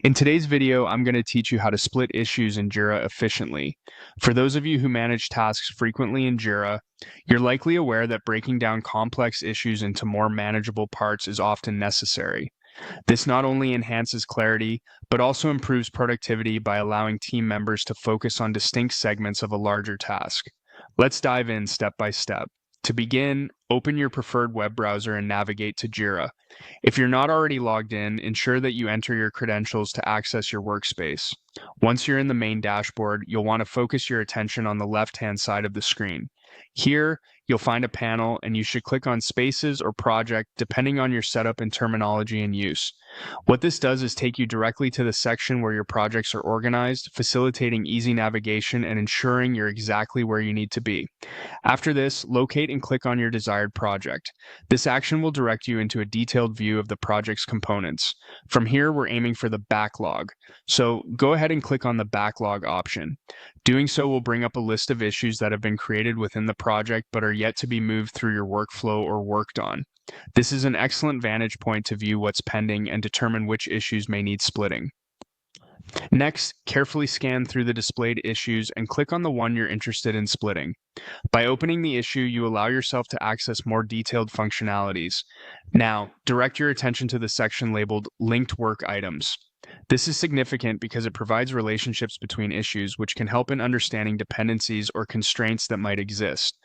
In today's video, I'm going to teach you how to split issues in Jira efficiently. For those of you who manage tasks frequently in Jira, you're likely aware that breaking down complex issues into more manageable parts is often necessary. This not only enhances clarity, but also improves productivity by allowing team members to focus on distinct segments of a larger task. Let's dive in step by step. To begin, open your preferred web browser and navigate to Jira. If you're not already logged in, ensure that you enter your credentials to access your workspace. Once you're in the main dashboard, you'll want to focus your attention on the left-hand side of the screen. Here, you'll find a panel and you should click on Spaces or Project depending on your setup and terminology in use. What this does is take you directly to the section where your projects are organized, facilitating easy navigation and ensuring you're exactly where you need to be. After this, locate and click on your desired project. This action will direct you into a detailed view of the project's components. From here, we're aiming for the backlog. So go ahead and click on the backlog option. Doing so will bring up a list of issues that have been created within the project but are yet to be moved through your workflow or worked on. This is an excellent vantage point to view what's pending and determine which issues may need splitting. Next, carefully scan through the displayed issues and click on the one you're interested in splitting. By opening the issue, you allow yourself to access more detailed functionalities. Now, direct your attention to the section labeled Linked Work Items. This is significant because it provides relationships between issues, which can help in understanding dependencies or constraints that might exist.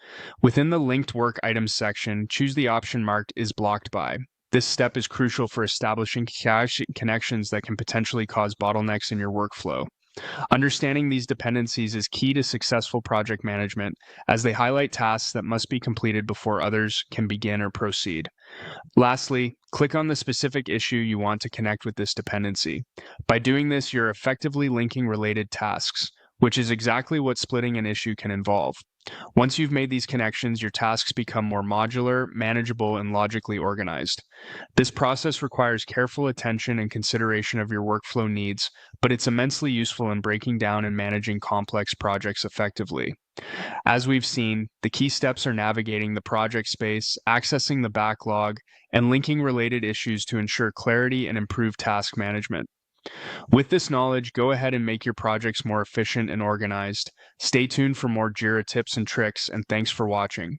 Within the Linked Work Items section, choose the option marked Is Blocked By. This step is crucial for establishing connections that can potentially cause bottlenecks in your workflow. Understanding these dependencies is key to successful project management, as they highlight tasks that must be completed before others can begin or proceed. Lastly, click on the specific issue you want to connect with this dependency. By doing this, you're effectively linking related tasks, which is exactly what splitting an issue can involve. Once you've made these connections, your tasks become more modular, manageable, and logically organized. This process requires careful attention and consideration of your workflow needs, but it's immensely useful in breaking down and managing complex projects effectively. As we've seen, the key steps are navigating the project space, accessing the backlog, and linking related issues to ensure clarity and improve task management. With this knowledge, go ahead and make your projects more efficient and organized. Stay tuned for more Jira tips and tricks, and thanks for watching.